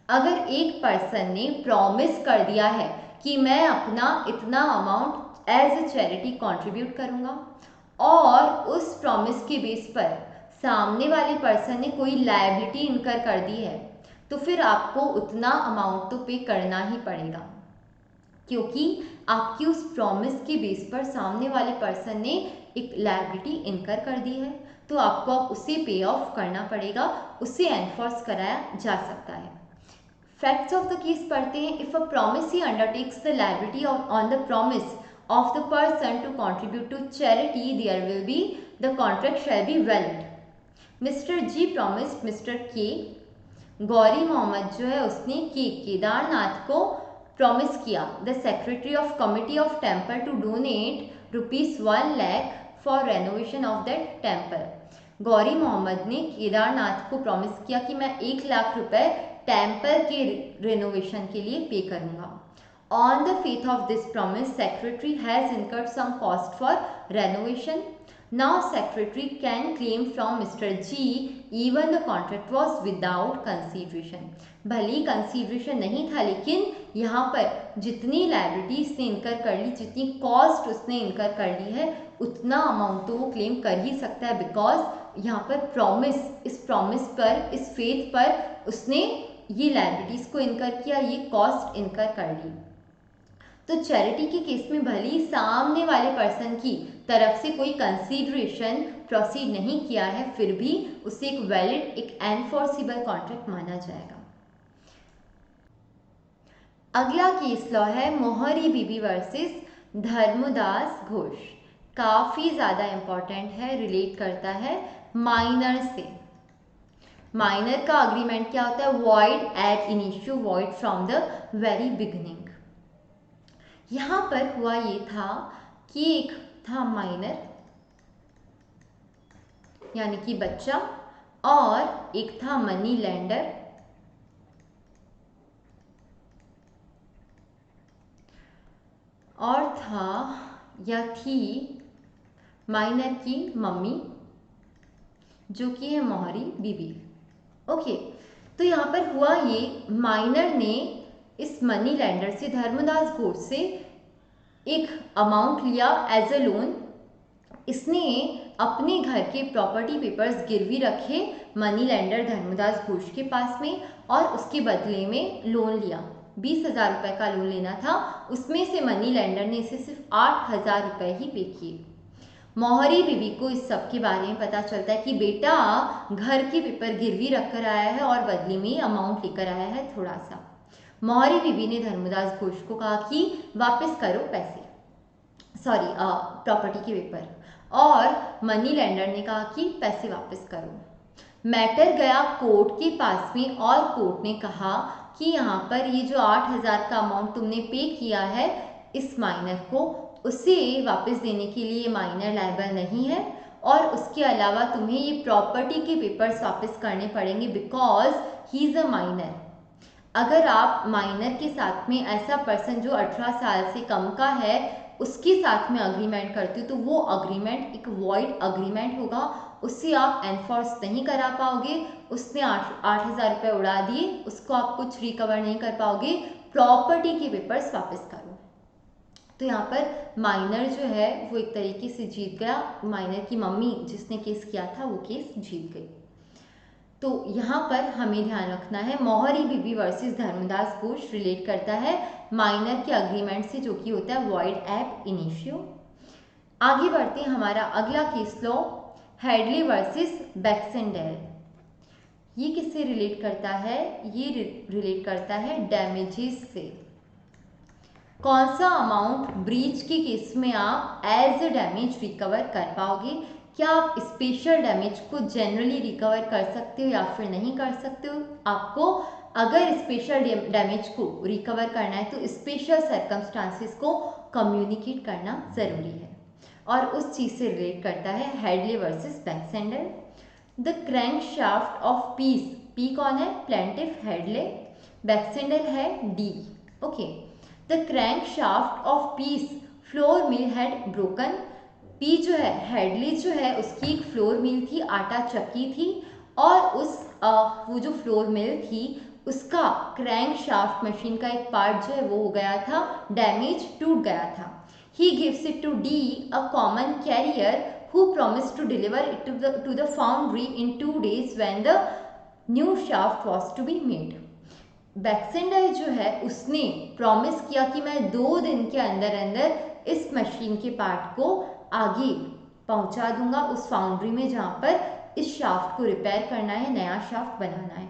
अगर एक पर्सन ने प्रॉमिस कर दिया है कि मैं अपना इतना amount as a charity contribute करूँगा, और उस प्रॉमिस के बेस पर सामने वाले पर्सन ने कोई लायबिलिटी इनकर कर दी है, तो फिर आपको उतना अमाउंट तो पे करना ही पड़ेगा, क्योंकि आपकी उस प्रॉमिस के बेस पर सामने वाले पर्सन ने एक लायबिलिटी इनकर कर दी है, तो आपको अब उसे पे ऑफ करना पड़ेगा, उसे एनफोर्स कराया जा सकता है। फैक्ट्स ऑफ द केस पढ़ते हैं। If a promisee undertakes the liability on the promise of the person to contribute to charity, there will be the contract shall be valid. Mr. G promised Mr. K, Gauri Mohammed जो है उसने केदारनाथ को promise किया the secretary of committee of temple to donate ₹1 lakh for renovation of that temple. Gauri Mohammed ने केदारनाथ को promise किया कि मैं 1 लाख रुपए टेम्पल के रेनोवेशन के लिए पे करूँगा। On the faith of this promise, secretary has incurred some cost for renovation. Now secretary can claim from mister G even the contract was without consideration. भले ही कंसीडरेशन नहीं था, लेकिन यहाँ पर जितनी लाइबिलिटीज ने इनकर कर ली, जितनी कॉस्ट उसने इनकर कर ली है, उतना अमाउंट तो वो क्लेम कर ही सकता है, बिकॉज यहाँ पर प्रॉमिस, इस प्रॉमिस पर, इस फेथ पर उसने ये लाइबिलिटीज को इनकर किया, ये कॉस्ट इनकर कर ली। तो चैरिटी के केस में भले ही सामने वाले पर्सन की तरफ से कोई कंसीडरेशन प्रोसीड नहीं किया है, फिर भी उसे एक वैलिड, एक एनफोर्सिबल कॉन्ट्रैक्ट माना जाएगा। अगला केस लॉ है मोहरी बीबी वर्सेस धर्मदास घोष। काफ़ी ज़्यादा इम्पॉर्टेंट है, रिलेट करता है माइनर से। माइनर का अग्रीमेंट क्या होता है? Void at initio, void from the very beginning. यहाँ पर हुआ ये था कि एक था माइनर यानी कि बच्चा, और एक था मनी लेंडर, और था या थी माइनर की मम्मी जो कि है मोहरी बीबी। ओके, तो यहाँ पर हुआ ये, माइनर ने इस मनी लेंडर से, धर्मदास घोष से एक अमाउंट लिया एज अ लोन। इसने अपने घर के प्रॉपर्टी पेपर्स गिरवी रखे मनी लेंडर धर्मदास घोष के पास में, और उसके बदले में लोन लिया। 20,000 रुपये का लोन लेना था, उसमें से मनी लेंडर ने इसे सिर्फ 8,000 रुपये ही पे किए। मोहरी बीबी को इस सब के बारे में पता चलता है कि बेटा घर के पेपर गिरवी रखकर आया है और बदले में अमाउंट लेकर आया है थोड़ा सा। मोहरी बीबी ने धर्मदास घोष को कहा कि वापस करो पैसे, सॉरी प्रॉपर्टी के पेपर, और मनी लेंडर ने कहा कि पैसे वापस करो। मैटर गया कोर्ट के पास में, और कोर्ट ने कहा कि यहाँ पर ये जो 8,000 का अमाउंट तुमने पे किया है इस माइनर को, उसे वापस देने के लिए माइनर लायबल नहीं है, और उसके अलावा तुम्हें ये प्रॉपर्टी के पेपर्स वापस करने पड़ेंगे because he is a minor. अगर आप माइनर के साथ में ऐसा पर्सन जो 18 साल से कम का है उसके साथ में अग्रीमेंट करते हो, तो वो अग्रीमेंट एक वॉइड अग्रीमेंट होगा, उससे आप एनफोर्स नहीं करा पाओगे। उसने 8,000 रुपये उड़ा दिए, उसको आप कुछ रिकवर नहीं कर पाओगे, प्रॉपर्टी के पेपर्स वापस करो। तो यहाँ पर माइनर जो है वो एक तरीके से जीत गया, माइनर की मम्मी जिसने केस किया था वो केस जीत गई। तो यहाँ पर हमें ध्यान रखना है, मोहरी बीबी वर्सेस धर्मदास घोष रिलेट करता है माइनर के अग्रीमेंट से, जो कि होता है वॉइड एब इनिशियो। आगे बढ़ते हैं, हमारा अगला केस लॉ हेडले वर्सेस बैक्सेंडेल। ये किससे रिलेट करता है? ये रिलेट करता है डैमेजेस से। कौन सा अमाउंट ब्रीच के केस में आप एज अ डैमेज रिकवर कर पाओगे? क्या आप स्पेशल डैमेज को जनरली रिकवर कर सकते हो या फिर नहीं कर सकते हो? आपको अगर स्पेशल डैमेज को रिकवर करना है तो स्पेशल सर्कमस्टांसेस को कम्युनिकेट करना ज़रूरी है, और उस चीज़ से रिलेट करता है Hadley versus Baxendale. The crank shaft of P's, P कौन है? प्लेंटिफ, हेडले, बैक्सेंडल है D. Okay, the crank shaft of P's flour mill had broken. P जो है, हेडले जो है, उसकी एक फ्लोर मिल थी, आटा चक्की थी, और उस वो जो फ्लोर मिल थी उसका क्रैंक शाफ्ट मशीन का एक पार्ट जो है वो हो गया था डैमेज, टूट गया था। He gives it to D, a common carrier who promised to deliver it to the foundry in 2 days when the new shaft was to be made. Baxendale जो है उसने प्रॉमिस किया कि मैं 2 दिन के अंदर अंदर इस मशीन के पार्ट को आगे पहुंचा दूंगा उस फाउंड्री में जहां पर इस शाफ्ट को रिपेयर करना है, नया शाफ्ट बनाना है।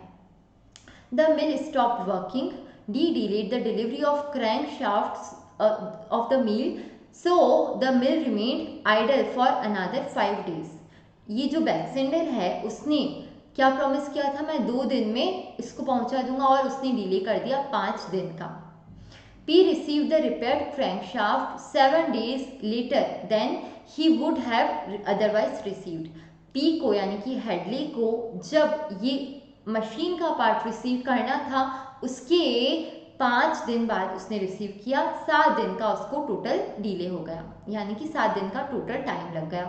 The mill stopped working, D delayed the delivery of crank shaft of the mill, so the mill remained idle for another 5 days। ये जो बैक्सेंडल है उसने क्या प्रॉमिस किया था? मैं 2 दिन में इसको पहुंचा दूंगा, और उसने डिले कर दिया 5 दिन का। P received the repaired crankshaft 7 days later than he would have otherwise received. P को यानी कि हेडले को जब ये मशीन का पार्ट रिसीव करना था उसके 5 दिन बाद उसने रिसीव किया, 7 दिन का उसको टोटल डिले हो गया, यानी कि 7 दिन का टोटल टाइम लग गया।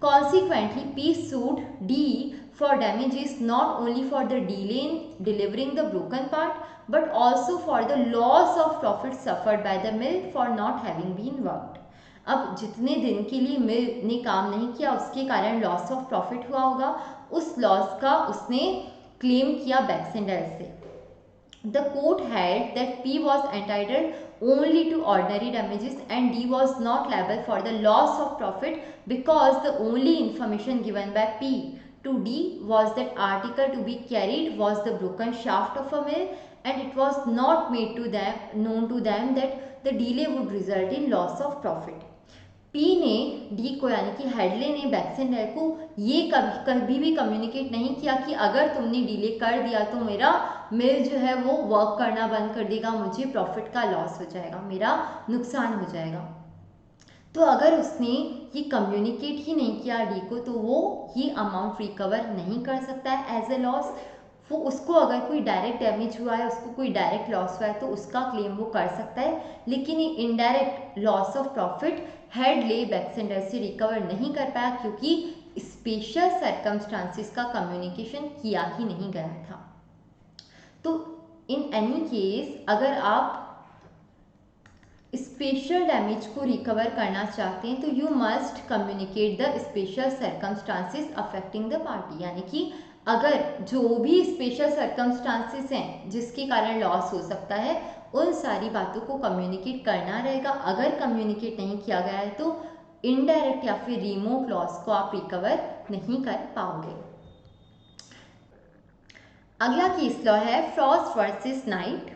Consequently, P sued D for damages not only for the delay in delivering the broken part but also for the loss of profit suffered by the mill for not having been worked. अब जितने दिन के लिए मिल ने काम नहीं किया उसके कारण लॉस ऑफ प्रॉफिट हुआ होगा, उस लॉस का उसने क्लेम किया बैक्सेंडर से. The court held that P was entitled only to ordinary damages and D was not liable for the loss of profit because the only information given by P to D was that article to be carried was the broken shaft of a mill and it was not made to them known to them that the delay would result in loss of profit. P ने D को यानी कि Hadlee ने बैक्सेंडर को ये कभी भी communicate नहीं किया कि अगर तुमने डिले कर दिया तो मेरा मिल जो है वो वर्क करना बंद कर देगा, मुझे प्रॉफिट का लॉस हो जाएगा, मेरा नुकसान हो जाएगा. तो अगर उसने ये कम्युनिकेट ही नहीं किया डी को तो वो ये अमाउंट रिकवर नहीं कर सकता है एज ए लॉस. वो उसको अगर कोई डायरेक्ट डैमेज हुआ है, उसको कोई डायरेक्ट लॉस हुआ है तो उसका क्लेम वो कर सकता है, लेकिन ये indirect loss of profit Hadley Baxendale से रिकवर नहीं कर पाया क्योंकि स्पेशल सर्कमस्टांसिस का कम्युनिकेशन किया ही नहीं गया था. तो इन एनी केस अगर आप स्पेशल डैमेज को रिकवर करना चाहते हैं तो you must communicate the special circumstances affecting the party, यानी कि अगर जो भी स्पेशल सर्कमस्टांसिस हैं जिसके कारण लॉस हो सकता है उन सारी बातों को कम्युनिकेट करना रहेगा. अगर कम्युनिकेट नहीं किया गया है तो इनडायरेक्ट या फिर रिमोट लॉस को आप रिकवर नहीं कर पाओगे. अगला केस लॉ है फ्रॉस्ट वर्सेस नाइट.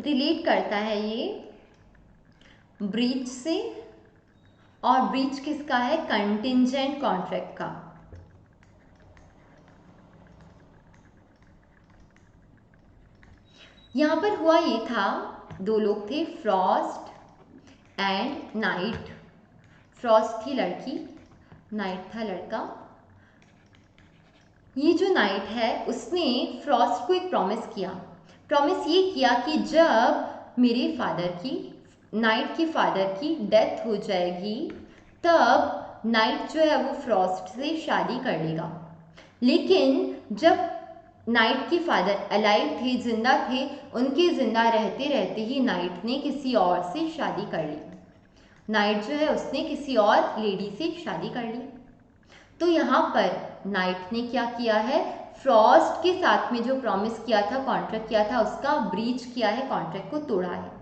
रिलेट करता है ये ब्रीच से, और ब्रीच किसका है? कंटिंजेंट कॉन्ट्रैक्ट का. यहाँ पर हुआ ये था, दो लोग थे फ्रॉस्ट एंड नाइट. फ्रॉस्ट थी लड़की, नाइट था लड़का. ये जो नाइट है उसने फ्रॉस्ट को एक प्रॉमिस किया. प्रॉमिस ये किया कि जब मेरे फादर की, नाइट के फादर की डेथ हो जाएगी तब नाइट जो है वो फ्रॉस्ट से शादी कर लेगा. लेकिन जब नाइट के फादर अलाइव थे, जिंदा थे, उनके जिंदा रहते रहते ही नाइट ने किसी और से शादी कर ली. नाइट जो है उसने किसी और लेडी से शादी कर ली. तो यहाँ पर नाइट ने क्या किया है? फ्रॉस्ट के साथ में जो प्रॉमिस किया था, कॉन्ट्रैक्ट किया था, उसका ब्रीच किया है, कॉन्ट्रैक्ट को तोड़ा है.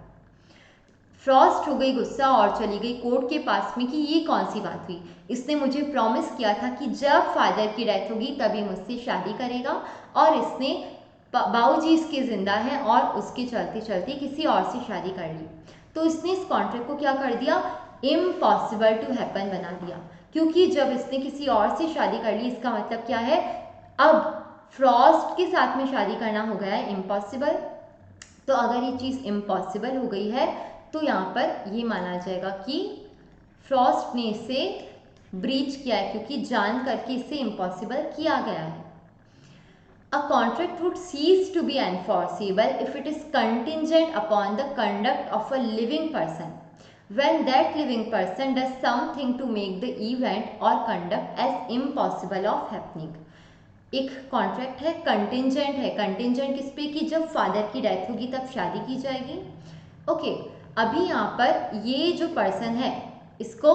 फ्रॉस्ट हो गई गुस्सा और चली गई कोर्ट के पास में कि ये कौन सी बात हुई, इसने मुझे प्रॉमिस किया था कि जब फादर की डेथ होगी तभी मुझसे शादी करेगा और इसने बाबूजी इसके जिंदा हैं और उसके चलते चलते किसी और से शादी कर ली. तो इसने इस कॉन्ट्रैक्ट को क्या कर दिया? इम्पॉसिबल टू हैपन बना दिया. क्योंकि जब इसने किसी और से शादी कर ली इसका मतलब क्या है? अब फ्रॉस्ट के साथ में शादी करना हो गया है इम्पॉसिबल. तो अगर ये चीज़ इम्पॉसिबल हो गई है तो यहाँ पर ये माना जाएगा कि फ्रॉस्ट ने इसे ब्रीच किया है क्योंकि जान करके इसे इम्पॉसिबल किया गया है. A contract would cease to be enforceable if it is contingent upon the conduct of a living person when that living person does something to make the event or conduct as impossible of happening. एक contract है, contingent है. Contingent किस पे? कि जब father की death होगी तब शादी की जाएगी. ओके, अभी यहाँ पर ये जो पर्सन है इसको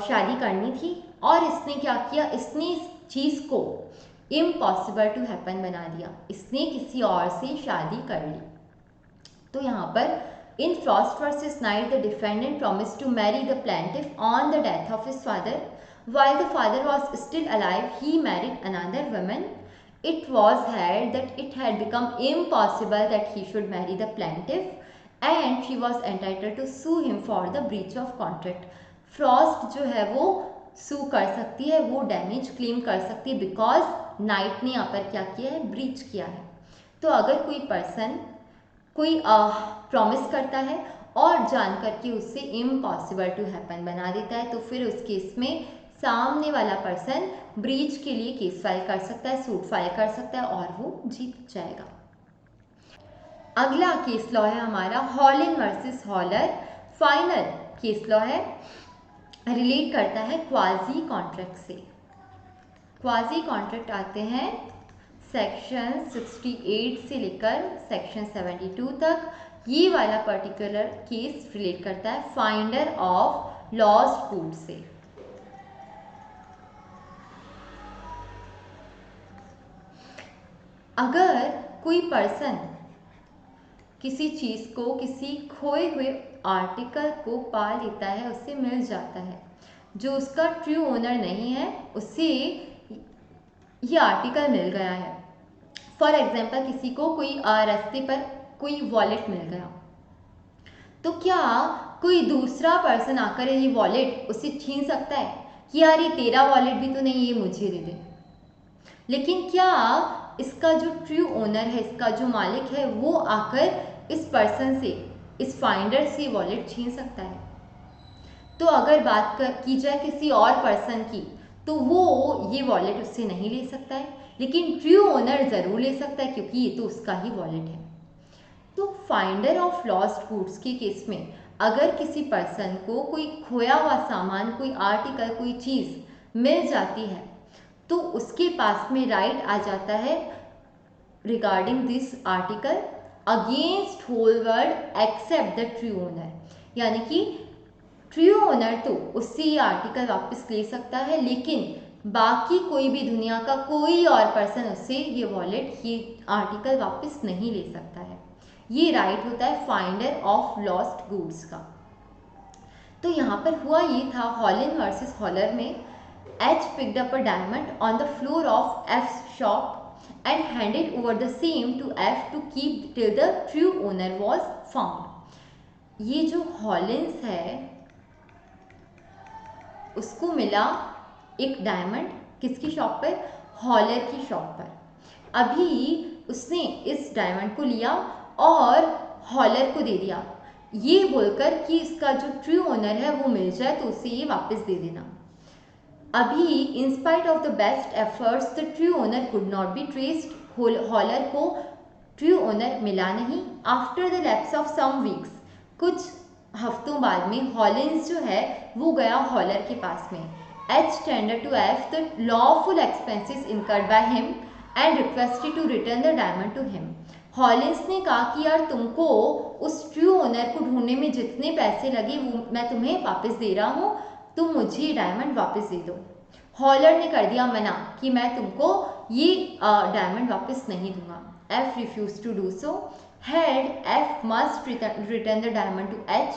शादी करनी थी और इसने क्या किया? इसने इस चीज़ को इम्पॉसिबल टू हैपन बना दिया. इसने किसी और से शादी कर ली. तो यहाँ पर in Frost versus Knight the defendant promise to marry the plaintiff on the death of his father. While the father was still alive, he married another woman. It was held that it had become impossible that he should marry the plaintiff, and she was entitled to sue him for the breach of contract. Frost जो है वो sue कर सकती है, वो damage claim कर सकती है बिकॉज नाइट ने यहाँ पर क्या किया है? ब्रीच किया है. तो अगर कोई पर्सन कोई प्रॉमिस करता है और जान करके उससे इम्पॉसिबल टू हैपन बना देता है तो फिर उस केस में सामने वाला पर्सन ब्रीच के लिए केस फाइल कर सकता है, सूट फाइल कर सकता है और वो जीत जाएगा. अगला केस लॉ है हमारा हॉलिन वर्सेस हॉलर. फाइनल केस लॉ है. रिलेट करता है क्वाजी कॉन्ट्रैक्ट से। क्वाजी कॉन्ट्रैक्ट आते हैं सेक्शन 68 से लेकर सेक्शन 72 तक। ये वाला पर्टिकुलर केस रिलेट करता है फाइंडर ऑफ लॉस्ट गुड्स से। अगर कोई पर्सन किसी चीज को, किसी खोए हुए आर्टिकल को पा लेता है, उससे मिल जाता है, जो उसका ट्रू ओनर नहीं है उससे ये आर्टिकल मिल गया है। फॉर एग्जाम्पल किसी को कोई रास्ते पर कोई वॉलेट मिल गया, तो क्या कोई दूसरा पर्सन आकर ये वॉलेट उससे छीन सकता है कि यार ये तेरा वॉलेट भी तो नहीं, ये मुझे दे दे? लेकिन क्या इसका जो ट्रू ओनर है, इसका जो मालिक है, वो आकर इस पर्सन से, इस फाइंडर से वॉलेट छीन सकता है? तो अगर बात की जाए किसी और पर्सन की, तो वो ये वॉलेट उससे नहीं ले सकता है, लेकिन ट्रू ओनर ज़रूर ले सकता है क्योंकि ये तो उसका ही वॉलेट है। तो फाइंडर ऑफ लॉस्ट गुड्स के केस में अगर किसी पर्सन को कोई खोया हुआ सामान, कोई आर्टिकल, कोई चीज़ मिल जाती है, तो उसके पास में राइट आ जाता है regarding this article against whole world except the true owner. यानी कि ट्रू ओनर तो उससे ये आर्टिकल वापस ले सकता है, लेकिन बाकी कोई भी दुनिया का कोई और पर्सन उससे ये वॉलेट, ये आर्टिकल वापस नहीं ले सकता है। ये राइट होता है फाइंडर ऑफ लॉस्ट गुड्स का। तो यहाँ पर हुआ ये था, हॉलिन वर्सेस हॉलर में, H picked up a diamond on the floor of F shop and handed over the same to F to keep till the true owner was found। ये जो हॉलिन्स है उसको मिला एक डायमंड, किसकी शॉप पर? हॉलर की शॉप पर। अभी उसने इस डायमंड को लिया और हॉलर को दे दिया, ये बोलकर कि इसका जो ट्रू ओनर है वो मिल जाए तो उसे ये वापस दे देना। अभी in spite of the best efforts the true owner could not be traced. Haller को ट्रू ओनर मिला नहीं। After the lapse of some weeks, कुछ हफ्तों बाद में हॉलिन्स जो है वो गया हॉलर के पास में। H tender to F the lawful expenses incurred by him and requested to return the diamond to him. Hollins ने कहा कि यार तुमको उस ट्रू ओनर को ढूंढने में जितने पैसे लगे वो मैं तुम्हें वापस दे रहा हूँ, तुम मुझे डायमंड वापस दे दो। हॉलर ने कर दिया मना कि मैं तुमको ये डायमंड वापस नहीं दूंगा। F refuse to do so. Held F must return the diamond to H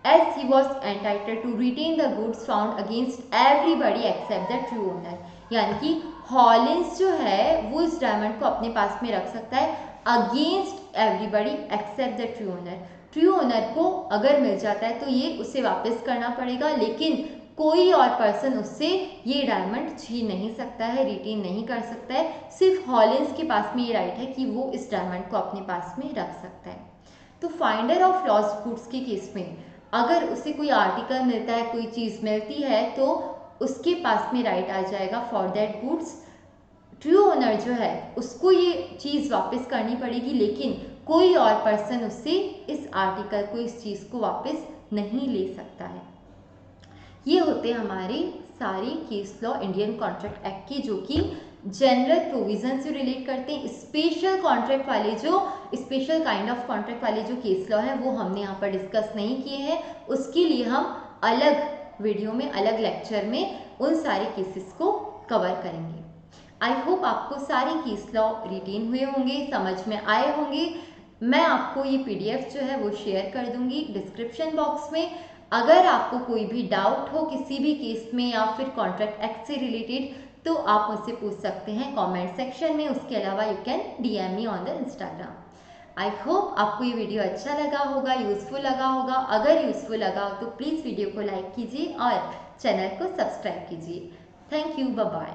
as he was entitled to retain the goods found against everybody except the true owner. यानी कि हॉलिन्स जो है वो इस डायमंड को अपने पास में रख सकता है against everybody except the true owner. True owner को अगर मिल जाता है तो ये उसे वापस करना पड़ेगा, लेकिन कोई और पर्सन उससे ये डायमंड छीन नहीं सकता है, रिटेन नहीं कर सकता है। सिर्फ हॉलिन्स के पास में ये राइट है कि वो इस डायमंड को अपने पास में रख सकता है। तो फाइंडर ऑफ लॉस्ट गुड्स के केस में अगर उसे कोई आर्टिकल मिलता है, कोई चीज़ मिलती है, तो उसके पास में राइट आ जाएगा for that goods. True owner जो है उसको ये चीज़ वापस करनी पड़ेगी, लेकिन कोई और पर्सन उससे इस आर्टिकल को, इस चीज़ को वापस नहीं ले सकता है। ये होते हैं हमारे सारे case law Indian contract act के, जो कि जनरल प्रोविजन से रिलेट करते हैं। स्पेशल कॉन्ट्रैक्ट वाले, जो स्पेशल काइंड ऑफ कॉन्ट्रैक्ट वाले जो केस लॉ हैं वो हमने यहाँ पर डिस्कस नहीं किए हैं। उसके लिए हम अलग वीडियो में, अलग लेक्चर में उन सारे केसेस को कवर करेंगे। आई होप आपको सारे केस लॉ रिटेन हुए होंगे, समझ में आए होंगे। मैं आपको ये PDF जो है वो शेयर कर दूंगी डिस्क्रिप्शन बॉक्स में। अगर आपको कोई भी डाउट हो किसी भी केस में या फिर कॉन्ट्रैक्ट एक्ट से रिलेटेड, तो आप मुझसे पूछ सकते हैं कमेंट सेक्शन में। उसके अलावा you can DM me on the Instagram. I hope आपको ये वीडियो अच्छा लगा होगा, यूजफुल लगा होगा। अगर यूजफुल लगा हो तो प्लीज़ वीडियो को लाइक कीजिए और चैनल को सब्सक्राइब कीजिए। Thank you, bye bye.